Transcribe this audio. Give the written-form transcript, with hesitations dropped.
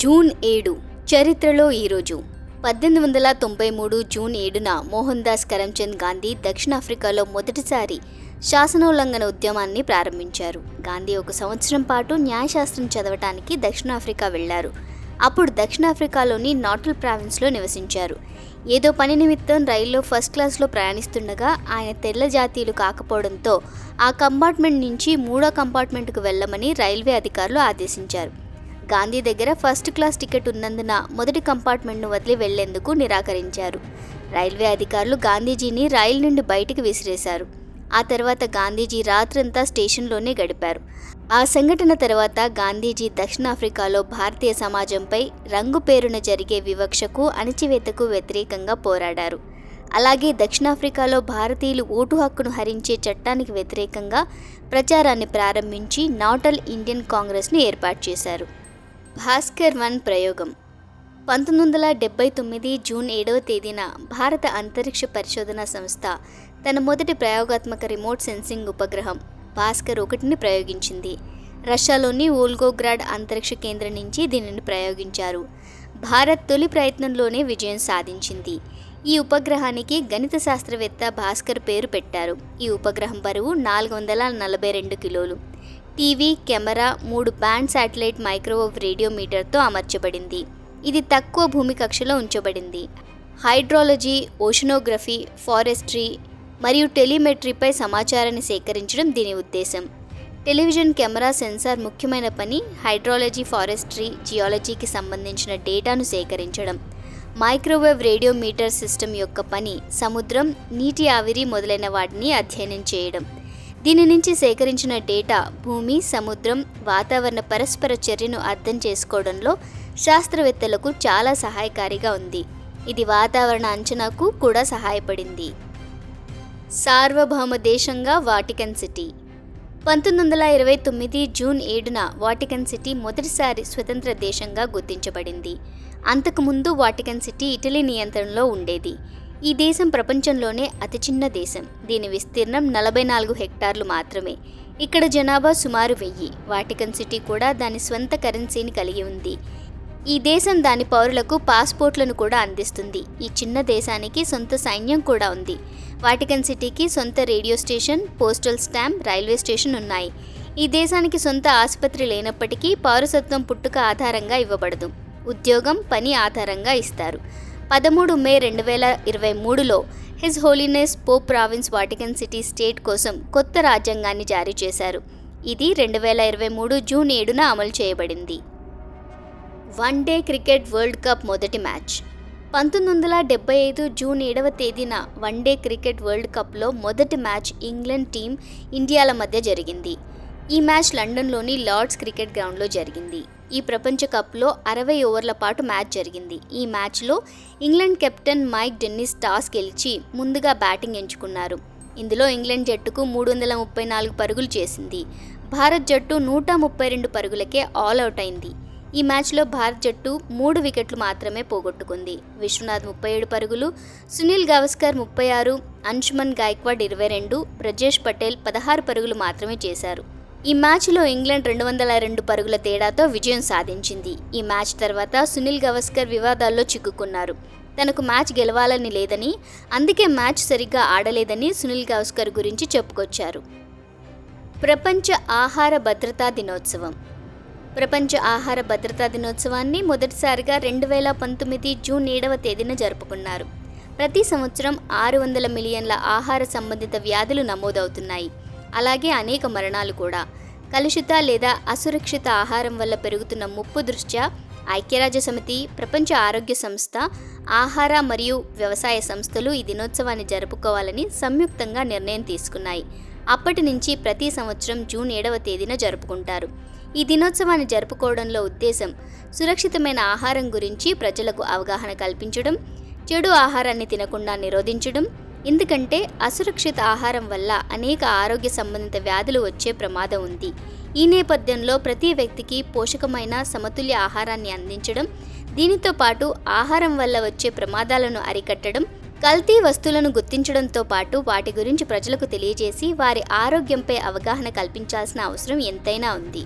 June 7 చరిత్రలో ఈరోజు 1893 June 7న Mohan Das Karamchand Gandhi దక్షిణాఫ్రికాలో మొదటిసారి శాసనోల్లంఘన ఉద్యమాన్ని ప్రారంభించారు. గాంధీ ఒక సంవత్సరం పాటు న్యాయశాస్త్రం చదవటానికి దక్షిణాఫ్రికా వెళ్లారు. అప్పుడు దక్షిణాఫ్రికాలోని నాటల్ ప్రావిన్స్లో నివసించారు. ఏదో పని నిమిత్తం రైల్లో ఫస్ట్ క్లాస్లో ప్రయాణిస్తుండగా ఆయన తెల్ల జాతీయులు కాకపోవడంతో ఆ కంపార్ట్మెంట్ నుంచి మూడో కంపార్ట్మెంట్కు వెళ్లమని రైల్వే అధికారులు ఆదేశించారు. గాంధీ దగ్గర ఫస్ట్ క్లాస్ టికెట్ ఉన్నందున మొదటి కంపార్ట్మెంట్ను వదిలి వెళ్లేందుకు నిరాకరించారు. రైల్వే అధికారులు గాంధీజీని రైలు నుండి బయటికి విసిరేశారు. ఆ తర్వాత గాంధీజీ రాత్రంతా స్టేషన్లోనే గడిపారు. ఆ సంఘటన తర్వాత గాంధీజీ దక్షిణాఫ్రికాలో భారతీయ సమాజంపై రంగు పేరున జరిగే వివక్షకు, అణచివేతకు వ్యతిరేకంగా పోరాడారు. అలాగే దక్షిణాఫ్రికాలో భారతీయులు ఓటు హక్కును హరించే చట్టానికి వ్యతిరేకంగా ప్రచారాన్ని ప్రారంభించి నాటల్ ఇండియన్ కాంగ్రెస్ను ఏర్పాటు చేశారు. భాస్కర్ 1 ప్రయోగం 1979 జూన్ 7వ తేదీన భారత అంతరిక్ష పరిశోధన సంస్థ తన మొదటి ప్రయోగాత్మక రిమోట్ సెన్సింగ్ ఉపగ్రహం భాస్కర్ 1ని ప్రయోగించింది. రష్యాలోని వోల్గోగ్రాడ్ అంతరిక్ష కేంద్రం నుంచి దీనిని ప్రయోగించారు. భారత్ తొలి ప్రయత్నంలోనే విజయం సాధించింది. ఈ ఉపగ్రహానికి గణిత శాస్త్రవేత్త భాస్కర్ పేరు పెట్టారు. ఈ ఉపగ్రహం బరువు 442 కిలోలు. TV, camera, 3 band satellite microwave రేడియోమీటర్తో అమర్చబడింది. ఇది తక్కువ భూమి కక్షలో ఉంచబడింది. హైడ్రాలజీ, ఓషనోగ్రఫీ, ఫారెస్ట్రీ మరియు టెలిమెట్రీపై సమాచారాన్ని సేకరించడం దీని ఉద్దేశం. టెలివిజన్ కెమెరా సెన్సార్ ముఖ్యమైన పని హైడ్రాలజీ, ఫారెస్ట్రీ, జియాలజీకి సంబంధించిన డేటాను సేకరించడం. మైక్రోవేవ్ రేడియోమీటర్ సిస్టమ్ యొక్క పని సముద్రం, నీటి ఆవిరి మొదలైన వాటిని అధ్యయనం చేయడం. దీని నుంచి సేకరించిన డేటా భూమి, సముద్రం, వాతావరణ పరస్పర చర్యను అర్థం చేసుకోవడంలో శాస్త్రవేత్తలకు చాలా సహాయకారిగా ఉంది. ఇది వాతావరణ అంచనాకు కూడా సహాయపడింది. సార్వభౌమ దేశంగా వాటికన్ సిటీ 1929 జూన్ 7న వాటికన్ సిటీ మొదటిసారి స్వతంత్ర దేశంగా గుర్తించబడింది. అంతకుముందు వాటికన్ సిటీ ఇటలీ నియంత్రణలో ఉండేది. ఈ దేశం ప్రపంచంలోనే అతి చిన్న దేశం. దీని విస్తీర్ణం 44 హెక్టార్లు మాత్రమే. ఇక్కడ జనాభా సుమారు 1000. వాటికన్ సిటీ కూడా దాని స్వంత కరెన్సీని కలిగి ఉంది. ఈ దేశం దాని పౌరులకు పాస్పోర్ట్లను కూడా అందిస్తుంది. ఈ చిన్న దేశానికి సొంత సైన్యం కూడా ఉంది. వాటికన్ సిటీకి సొంత radio station, postal stamp, railway station ఉన్నాయి. ఈ దేశానికి సొంత ఆసుపత్రి లేనప్పటికీ పౌరసత్వం పుట్టుక ఆధారంగా ఇవ్వబడదు. ఉద్యోగం, పని ఆధారంగా ఇస్తారు. 13 మే 2023లో his holiness pope Francis Vatican city state కోసం కొత్త రాజ్యాంగాన్ని జారీ చేశారు. ఇది 2023 జూన్ 7న అమలు చేయబడింది. వన్డే క్రికెట్ వరల్డ్ కప్ మొదటి మ్యాచ్ 1975 జూన్ 7వ తేదీన వన్డే క్రికెట్ వరల్డ్ కప్లో మొదటి మ్యాచ్ ఇంగ్లాండ్ టీం, ఇండియాల మధ్య జరిగింది. ఈ మ్యాచ్ లండన్లోని లార్డ్స్ క్రికెట్ గ్రౌండ్లో జరిగింది. ఈ ప్రపంచ కప్లో 60 ఓవర్ల పాటు మ్యాచ్ జరిగింది. ఈ మ్యాచ్లో England captain Mike Dennis toss గెలిచి ముందుగా బ్యాటింగ్ ఎంచుకున్నారు. ఇందులో ఇంగ్లాండ్ జట్టుకు 334 పరుగులు చేసింది. భారత్ జట్టు 132 పరుగులకే ఆల్అవుట్ అయింది. ఈ మ్యాచ్లో భారత్ జట్టు 3 వికెట్లు మాత్రమే పోగొట్టుకుంది. విశ్వనాథ్ 37 పరుగులు, సునీల్ గవాస్కర్ 36, అంశుమన్ గైక్వాడ్ 22, బ్రజేష్ పటేల్ 16 పరుగులు మాత్రమే చేశారు. ఈ మ్యాచ్లో ఇంగ్లాండ్ 202 పరుగుల తేడాతో విజయం సాధించింది. ఈ మ్యాచ్ తర్వాత సునీల్ గవాస్కర్ వివాదాల్లో చిక్కుకున్నారు. తనకు మ్యాచ్ గెలవాలని లేదని, అందుకే మ్యాచ్ సరిగ్గా ఆడలేదని సునీల్ గవాస్కర్ గురించి చెప్పుకొచ్చారు. ప్రపంచ ఆహార భద్రతా దినోత్సవం ప్రపంచ ఆహార భద్రతా దినోత్సవాన్ని మొదటిసారిగా 2019 జూన్ 7వ తేదీన జరుపుకున్నారు. ప్రతి సంవత్సరం 600 మిలియన్ల ఆహార సంబంధిత వ్యాధులు నమోదవుతున్నాయి. అలాగే అనేక మరణాలు కూడా. కలుషిత లేదా అసురక్షిత ఆహారం వల్ల పెరుగుతున్న ముప్పు దృష్ట్యా ఐక్యరాజ్యసమితి, ప్రపంచ ఆరోగ్య సంస్థ, ఆహార మరియు వ్యవసాయ సంస్థలు ఈ దినోత్సవాన్ని జరుపుకోవాలని సంయుక్తంగా నిర్ణయం తీసుకున్నాయి. అప్పటి నుంచి ప్రతి సంవత్సరం జూన్ 7వ తేదీన జరుపుకుంటారు. ఈ దినోత్సవాన్ని జరుపుకోవడంలో ఉద్దేశం సురక్షితమైన ఆహారం గురించి ప్రజలకు అవగాహన కల్పించడం, చెడు ఆహారాన్ని తినకుండా నిరోధించడం. ఎందుకంటే అసురక్షిత ఆహారం వల్ల అనేక ఆరోగ్య సంబంధిత వ్యాధులు వచ్చే ప్రమాదం ఉంది. ఈ నేపథ్యంలో ప్రతి వ్యక్తికి పోషకమైన సమతుల్య ఆహారాన్ని అందించడం, దీనితో పాటు ఆహారం వల్ల వచ్చే ప్రమాదాలను అరికట్టడం, కల్తీ వస్తువులను గుర్తించడంతో పాటు వాటి గురించి ప్రజలకు తెలియజేసి వారి ఆరోగ్యంపై అవగాహన కల్పించాల్సిన అవసరం ఎంతైనా ఉంది.